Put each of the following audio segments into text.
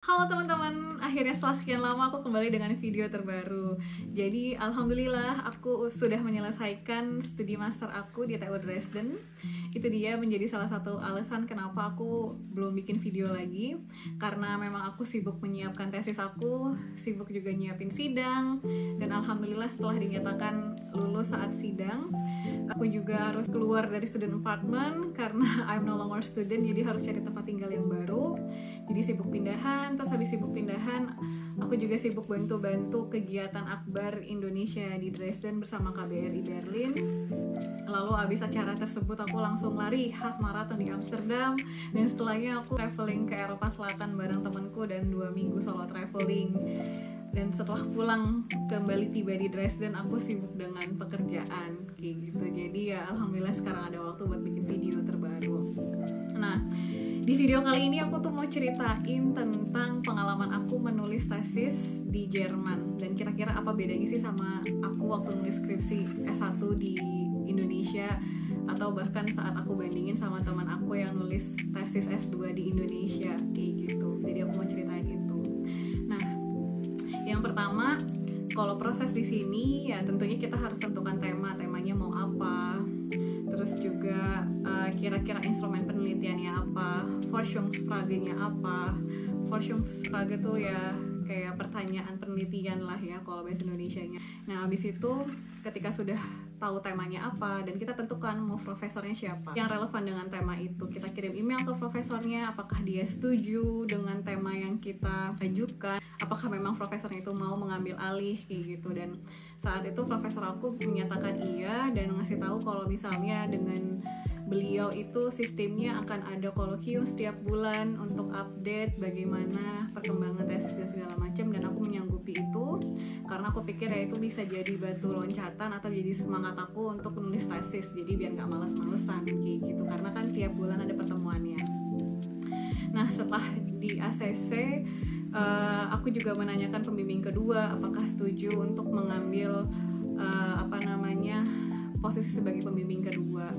Halo teman-teman, akhirnya setelah sekian lama aku kembali dengan video terbaru. Jadi alhamdulillah aku sudah menyelesaikan studi master aku di TU Dresden. Itu dia menjadi salah satu alasan kenapa aku belum bikin video lagi. Karena memang aku sibuk menyiapkan tesis aku, sibuk juga nyiapin sidang. Dan alhamdulillah setelah dinyatakan lulus saat sidang, aku juga harus keluar dari student apartment karena I'm no longer student, jadi harus cari tempat tinggal yang baru. Jadi sibuk pindahan, terus habis sibuk pindahan aku juga sibuk bantu-bantu kegiatan akbar Indonesia di Dresden bersama KBRI Berlin. Lalu habis acara tersebut aku langsung lari half marathon di Amsterdam, dan setelahnya aku traveling ke Eropa Selatan bareng temanku dan 2 minggu solo traveling. Dan setelah pulang kembali tiba di Dresden, aku sibuk dengan pekerjaan kayak gitu. Jadi ya alhamdulillah sekarang ada waktu buat bikin video terbaru. Nah, di video kali ini aku tuh mau ceritain tentang pengalaman aku menulis tesis di Jerman, dan kira-kira apa bedanya sih sama aku waktu nulis skripsi S1 di Indonesia, atau bahkan saat aku bandingin sama teman aku yang nulis tesis S2 di Indonesia kayak gitu. Jadi aku mau ceritain itu. Nah, yang pertama, kalau proses di sini ya tentunya kita harus tentukan temanya mau apa, terus juga kira-kira instrumen penelitiannya apa, Forschungsfrage-nya apa. Forschungsfrage tuh ya kayak pertanyaan penelitian lah ya kalau bahasa Indonesianya. Nah, habis itu ketika sudah tahu temanya apa dan kita tentukan mau profesornya siapa yang relevan dengan tema itu, kita kirim email ke profesornya apakah dia setuju dengan tema yang kita ajukan, apakah memang profesornya itu mau mengambil alih kayak gitu. Dan saat itu profesor aku menyatakan iya dan ngasih tahu kalau misalnya dengan beliau itu sistemnya akan ada kolokium setiap bulan untuk update bagaimana perkembangan tesis dan segala macam, dan aku menyanggupi itu karena aku pikir ya itu bisa jadi batu loncatan atau jadi semangat aku untuk menulis tesis, jadi biar nggak malas-malesan kayak gitu, karena kan tiap bulan ada pertemuannya. Nah, setelah di ACC aku juga menanyakan pembimbing kedua apakah setuju untuk mengambil posisi sebagai pembimbing kedua.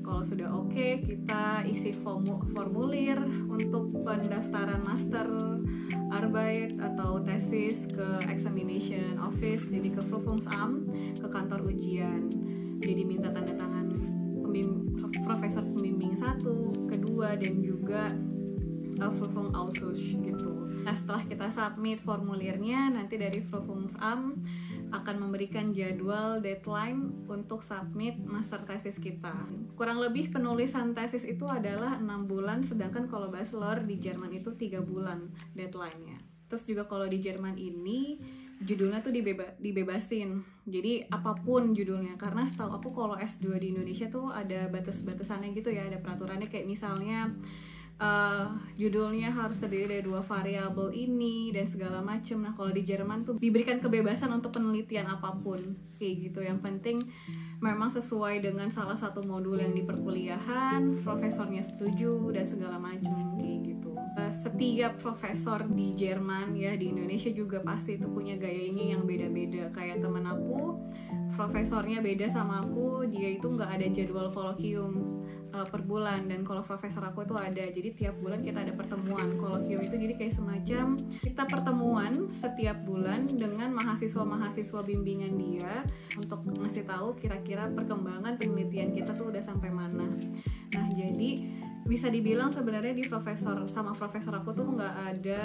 Kalau sudah oke, kita isi formulir untuk pendaftaran master Arbeit atau tesis ke examination office, jadi ke Prüfungsamt, ke kantor ujian. Jadi minta tanda tangan profesor pembimbing 1, kedua, dan juga Prüfungsausschuss gitu. Nah, setelah kita submit formulirnya, nanti dari Prüfungsamt akan memberikan jadwal deadline untuk submit master tesis kita. Kurang lebih penulisan tesis itu adalah 6 bulan, sedangkan kalau bachelor di Jerman itu 3 bulan deadline-nya. Terus juga kalau di Jerman ini judulnya tuh dibebasin, jadi apapun judulnya, karena setahu aku kalau S2 di Indonesia tuh ada batas-batasannya gitu ya, ada peraturannya kayak misalnya judulnya harus terdiri dari 2 variabel ini dan segala macam. Nah, kalau di Jerman tuh diberikan kebebasan untuk penelitian apapun kayak gitu. Yang penting memang sesuai dengan salah satu modul yang di perkuliahan, profesornya setuju dan segala macam kayak gitu. Setiap profesor di Jerman ya, di Indonesia juga pasti itu punya gayanya yang beda-beda. Kayak temen aku, profesornya beda sama aku, dia itu nggak ada jadwal kolokium per bulan, dan kalau profesor aku itu ada, jadi tiap bulan kita ada pertemuan. Kolokium itu jadi kayak semacam kita pertemuan setiap bulan dengan mahasiswa-mahasiswa bimbingan dia untuk ngasih tahu kira-kira perkembangan penelitian kita tuh udah sampai mana. Nah, jadi bisa dibilang sebenarnya di profesor aku tuh nggak ada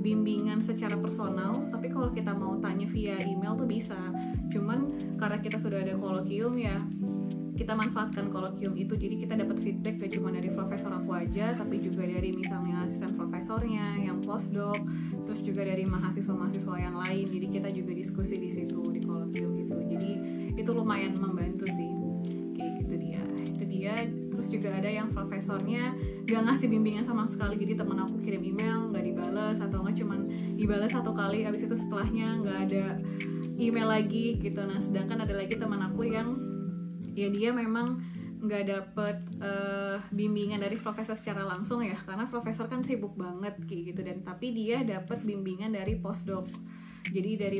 bimbingan secara personal, tapi kalau kita mau tanya via email tuh bisa. Cuman karena kita sudah ada kolokium ya, kita manfaatkan kolokium itu, jadi kita dapat feedback gak cuma dari profesor aku aja, tapi juga dari misalnya asisten profesornya yang postdoc, terus juga dari mahasiswa-mahasiswa yang lain. Jadi kita juga diskusi di situ di kolokium itu. Jadi itu lumayan membantu sih. Kayak gitu dia. Itu dia. Terus juga ada yang profesornya gak ngasih bimbingan sama sekali. Jadi teman aku kirim email gak dibales, atau nggak cuman dibales 1 kali, abis itu setelahnya gak ada email lagi gitu. Nah, sedangkan ada lagi teman aku yang ya dia memang nggak dapet bimbingan dari profesor secara langsung ya, karena profesor kan sibuk banget kayak gitu, dan tapi dia dapet bimbingan dari postdoc. Jadi dari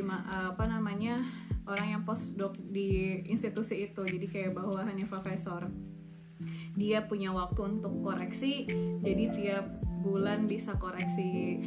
orang yang postdoc di institusi itu, jadi kayak bawahannya profesor. Dia punya waktu untuk koreksi, jadi tiap bulan bisa koreksi.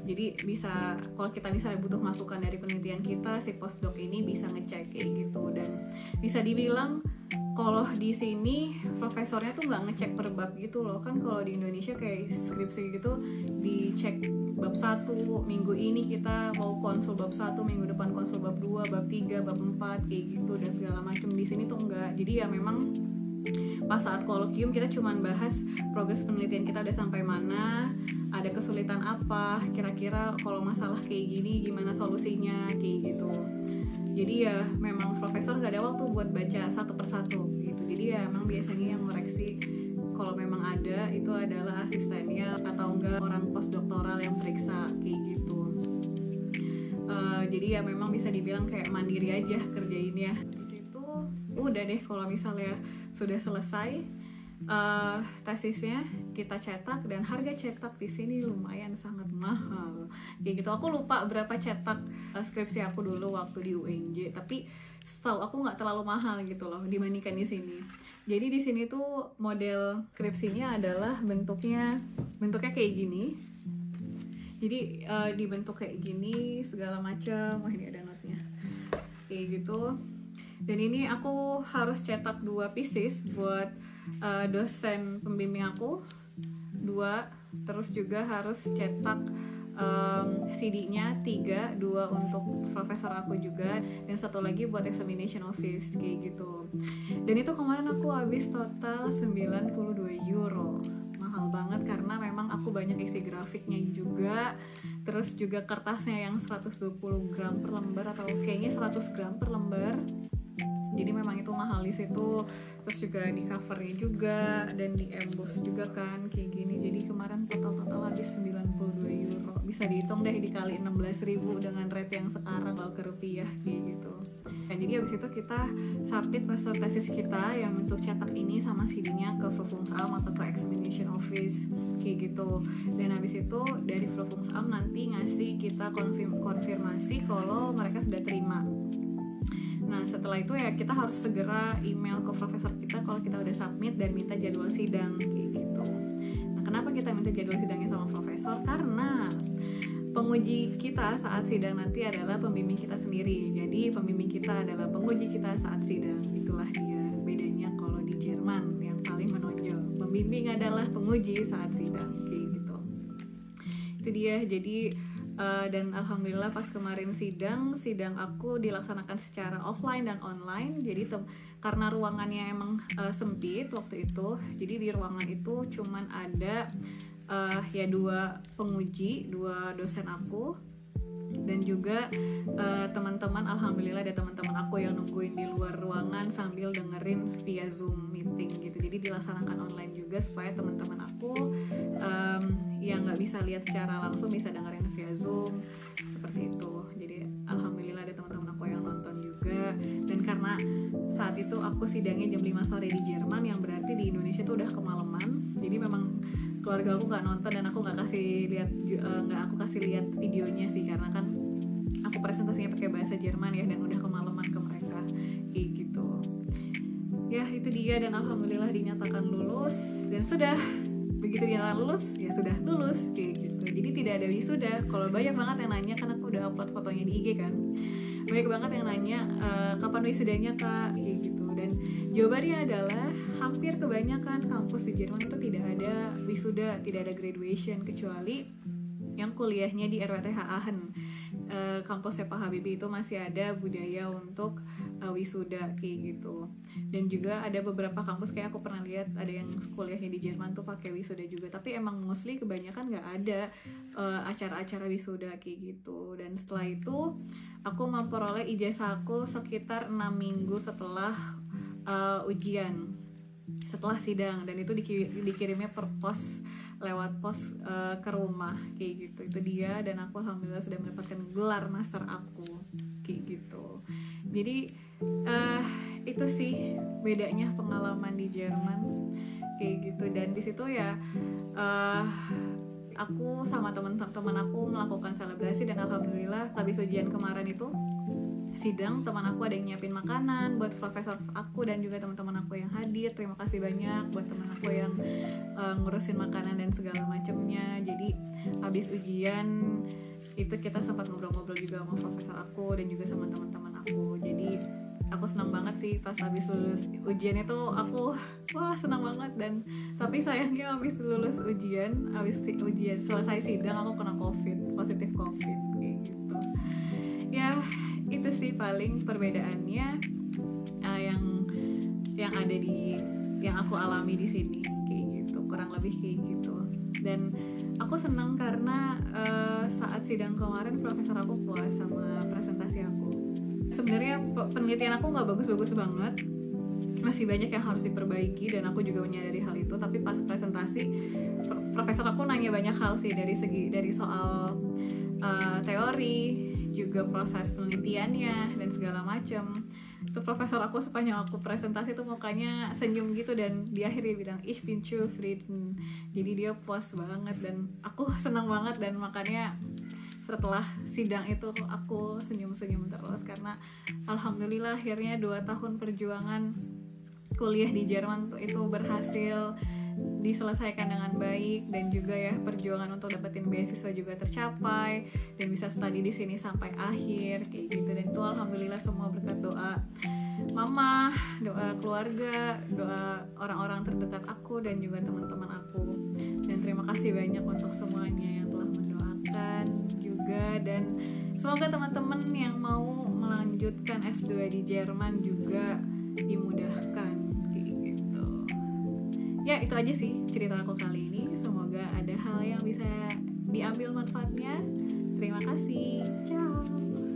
Jadi bisa, kalau kita misalnya butuh masukan dari penelitian kita, si postdoc ini bisa ngecek kayak gitu. Dan bisa dibilang kalau di sini profesornya tuh nggak ngecek per bab gitu loh. Kan kalau di Indonesia kayak skripsi gitu dicek bab 1, minggu ini kita mau konsul bab 1, minggu depan konsul bab 2, bab 3, bab 4 kayak gitu dan segala macam. Di sini tuh enggak. Jadi ya memang pas saat kolokium kita cuman bahas progres penelitian kita udah sampai mana, ada kesulitan apa, kira-kira kalau masalah kayak gini gimana solusinya kayak gitu. Jadi ya memang profesor gak ada waktu buat baca satu persatu gitu. Jadi ya memang biasanya yang koreksi kalau memang ada itu adalah asistennya atau enggak orang postdoktoral yang periksa kayak gitu. Jadi ya memang bisa dibilang kayak mandiri aja kerjainnya. Di situ udah deh, kalau misalnya sudah selesai tesisnya kita cetak, dan harga cetak di sini lumayan sangat mahal kayak gitu. Aku lupa berapa cetak skripsi aku dulu waktu di UNJ, tapi setahu aku nggak terlalu mahal gitu loh dibandingkan di sini. Jadi di sini tuh model skripsinya adalah bentuknya kayak gini. Jadi dibentuk kayak gini segala macam. Wah, ini ada notnya kayak gitu. Dan ini aku harus cetak 2 pieces buat dosen pembimbing aku 2, terus juga harus cetak CD-nya 3, 2 untuk profesor aku juga, dan 1 lagi buat examination office kayak gitu. Dan itu kemarin aku habis total 92 euro. Mahal banget karena memang aku banyak isi grafiknya juga, terus juga kertasnya yang 120 gram per lembar atau kayaknya 100 gram per lembar. Jadi memang itu mahal di situ. Terus juga di covernya juga dan di emboss juga kan kayak gini. Jadi kemarin total habis 92 euro. Bisa dihitung deh dikali 16.000 dengan rate yang sekarang kalau ke rupiah kayak gitu. Dan jadi abis itu kita submit master tesis kita yang bentuk cetak ini sama CD-nya ke Verfungsamt atau ke examination office kayak gitu. Dan abis itu dari Verfungsamt nanti ngasih kita konfirmasi kalau mereka sudah terima. Nah setelah itu ya kita harus segera email ke profesor kita kalau kita udah submit dan minta jadwal sidang kayak gitu. Nah kenapa kita minta jadwal sidangnya sama profesor? Karena penguji kita saat sidang nanti adalah pembimbing kita sendiri. Jadi pembimbing kita adalah penguji kita saat sidang. Itulah dia bedanya kalau di Jerman yang paling menonjol. Pembimbing adalah penguji saat sidang kayak gitu. Itu dia. Jadi dan alhamdulillah pas kemarin sidang aku dilaksanakan secara offline dan online. Jadi karena ruangannya emang sempit waktu itu, jadi di ruangan itu cuman ada ya 2 penguji, 2 dosen aku, dan juga teman-teman. Alhamdulillah ada teman-teman aku yang nungguin di luar ruangan sambil dengerin via Zoom meeting gitu. Jadi dilaksanakan online juga supaya teman-teman aku yang nggak bisa lihat secara langsung bisa dengerin via Zoom seperti itu. Jadi alhamdulillah ada teman-teman aku yang nonton juga. Dan karena saat itu aku sidangnya jam 5 sore di Jerman, yang berarti di Indonesia tuh udah kemalaman. Jadi memang keluarga aku nggak nonton dan aku nggak aku kasih lihat videonya sih, karena kan aku presentasinya pakai bahasa Jerman ya, dan udah kemalaman ke mereka kayak gitu. Ya itu dia, dan alhamdulillah dinyatakan lulus. Dan sudah begitu dinyatakan lulus ya sudah lulus kayak gitu. Jadi tidak ada wisuda. Kalau banyak banget yang nanya, kan aku udah upload fotonya di IG kan, banyak banget yang nanya kapan wisudanya kak kayak gitu. Dan jawabannya adalah hampir kebanyakan kampus di Jerman itu tidak ada wisuda, tidak ada graduation, kecuali yang kuliahnya di RWTH Aachen. Kampusnya Pak Habibie itu masih ada budaya untuk wisuda kayak gitu. Dan juga ada beberapa kampus kayak aku pernah lihat ada yang kuliahnya di Jerman tuh pakai wisuda juga, tapi emang mostly kebanyakan nggak ada acara-acara wisuda kayak gitu. Dan setelah itu aku memperoleh ijazah aku sekitar 6 minggu setelah ujian, setelah sidang, dan itu dikirimnya per pos, lewat pos ke rumah kayak gitu. Itu dia, dan aku alhamdulillah sudah mendapatkan gelar master aku kayak gitu. Jadi itu sih bedanya pengalaman di Jerman kayak gitu. Dan di situ ya aku sama teman-teman aku melakukan selebrasi, dan alhamdulillah habis ujian kemarin itu sidang teman aku ada yang nyiapin makanan buat profesor aku dan juga teman-teman aku yang hadir. Terima kasih banyak buat teman aku yang ngurusin makanan dan segala macamnya. Jadi habis ujian itu kita sempat ngobrol-ngobrol juga sama profesor aku dan juga sama teman-teman aku. Jadi aku senang banget sih pas habis lulus ujian itu, aku wah senang banget. Dan tapi sayangnya habis lulus ujian, selesai sidang aku kena positif covid kayak gitu. Ya itu sih paling perbedaannya yang ada yang aku alami di sini kayak gitu, kurang lebih kayak gitu. Dan aku senang karena saat sidang kemarin profesor aku puas sama presentasi aku. Sebenarnya penelitian aku nggak bagus-bagus banget, masih banyak yang harus diperbaiki dan aku juga menyadari hal itu. Tapi pas presentasi profesor aku nanya banyak hal sih, dari soal teori, juga proses penelitiannya dan segala macam. Itu profesor aku sepanjang aku presentasi tuh mukanya senyum gitu, dan di akhir dia bilang ich bin zufrieden. Jadi dia puas banget dan aku senang banget. Dan makanya setelah sidang itu aku senyum-senyum terus karena alhamdulillah akhirnya 2 tahun perjuangan kuliah di Jerman itu berhasil diselesaikan dengan baik. Dan juga ya perjuangan untuk dapetin beasiswa juga tercapai dan bisa studi di sini sampai akhir kayak gitu. Dan itu alhamdulillah semua berkat doa mama, doa keluarga, doa orang-orang terdekat aku dan juga teman-teman aku. Dan terima kasih banyak untuk semuanya yang telah mendoakan juga. Dan semoga teman-teman yang mau melanjutkan S2 di Jerman juga dimudahkan kayak gitu. Ya itu aja sih cerita aku kali ini. Semoga ada hal yang bisa diambil manfaatnya. Terima kasih. Ciao.